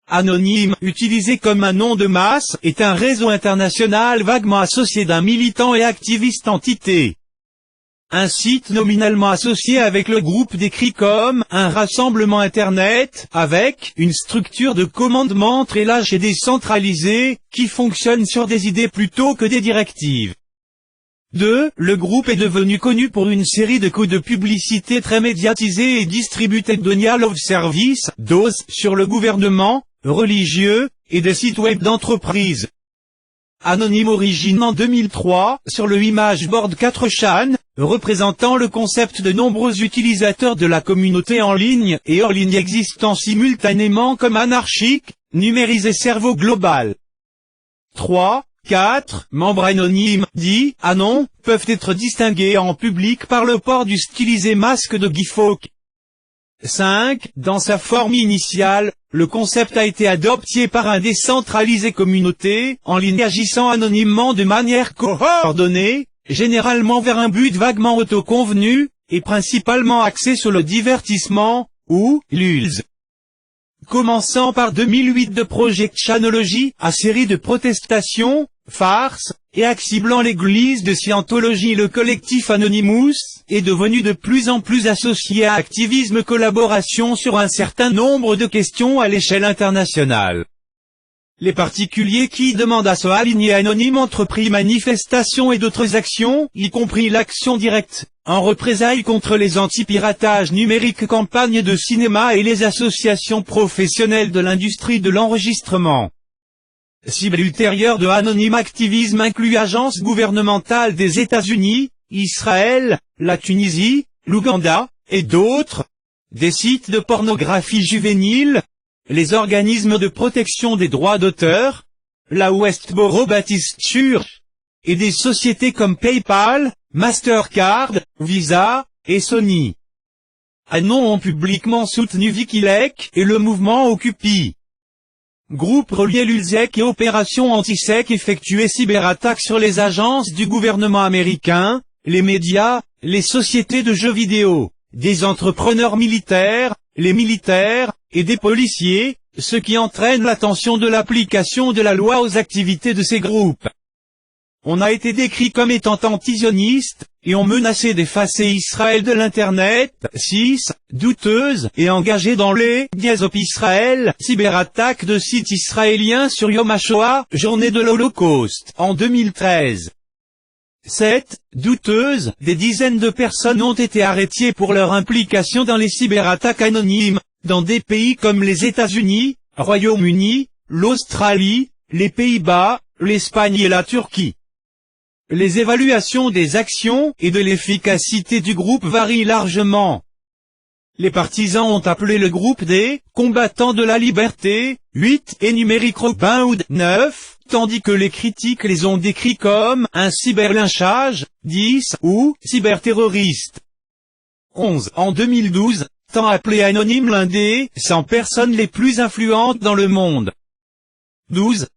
Anonyme, utilisé comme un nom de masse, est un réseau international vaguement associé d'un militant et activiste entité. Un site nominalement associé avec le groupe décrit comme un rassemblement Internet, avec une structure de commandement très lâche et décentralisée, qui fonctionne sur des idées plutôt que des directives. 2. Le groupe est devenu connu pour une série de coups de publicité très médiatisés et distribués Denial of Service, DOS, sur le gouvernement, religieux, et des sites web d'entreprises. Anonyme origine en 2003, sur le Image Board 4chan, représentant le concept de nombreux utilisateurs de la communauté en ligne et hors ligne existant simultanément comme anarchique, numérisé cerveau global. 3. 4. Membres anonymes, dits « Anon », peuvent être distingués en public par le port du stylisé masque de Guy Fawkes. 5. Dans sa forme initiale, le concept a été adopté par un décentralisé communauté, en ligne agissant anonymement de manière coordonnée, généralement vers un but vaguement autoconvenu, et principalement axé sur le divertissement, ou lulz. Commençant par 2008 de Project Chanology, à série de protestations, farces, et ciblant l'église de Scientologie, le collectif Anonymous, est devenu de plus en plus associé à activisme collaboration sur un certain nombre de questions à l'échelle internationale. Les particuliers qui demandent à se aligner anonyme entrepris manifestations et d'autres actions, y compris l'action directe, en représailles contre les anti-piratages numériques, campagnes de cinéma et les associations professionnelles de l'industrie de l'enregistrement. Cible ultérieure de Anonyme Activisme inclut agences gouvernementales des États-Unis, Israël, la Tunisie, l'Ouganda, et d'autres, des sites de pornographie juvénile, les organismes de protection des droits d'auteur, la Westboro Baptist Church, et des sociétés comme PayPal, Mastercard, Visa, et Sony. Anon ont publiquement soutenu Wikileaks et le mouvement Occupy. Groupe relié l'ULSEC et opérations anti-sec effectuées cyberattaques sur les agences du gouvernement américain, les médias, les sociétés de jeux vidéo, des entrepreneurs militaires, les militaires, et des policiers, ce qui entraîne l'attention de l'application de la loi aux activités de ces groupes. On a été décrit comme étant antisionistes, et ont menacé d'effacer Israël de l'Internet, 6, douteuse, et engagé dans les Gazop Israël, cyberattaque de sites israéliens sur Yom HaShoah, journée de l'Holocauste, en 2013. 7. Douteuse, des dizaines de personnes ont été arrêtées pour leur implication dans les cyberattaques anonymes, dans des pays comme les États-Unis, Royaume-Uni, l'Australie, les Pays-Bas, l'Espagne et la Turquie. Les évaluations des actions et de l'efficacité du groupe varient largement. Les partisans ont appelé le groupe des « combattants de la liberté » 8 et Numeric Rebound 9, tandis que les critiques les ont décrits comme un cyberlynchage 10 ou cyberterroriste. 11. En 2012, tant appelé Anonyme l'un des 100 personnes les plus influentes dans le monde. 12.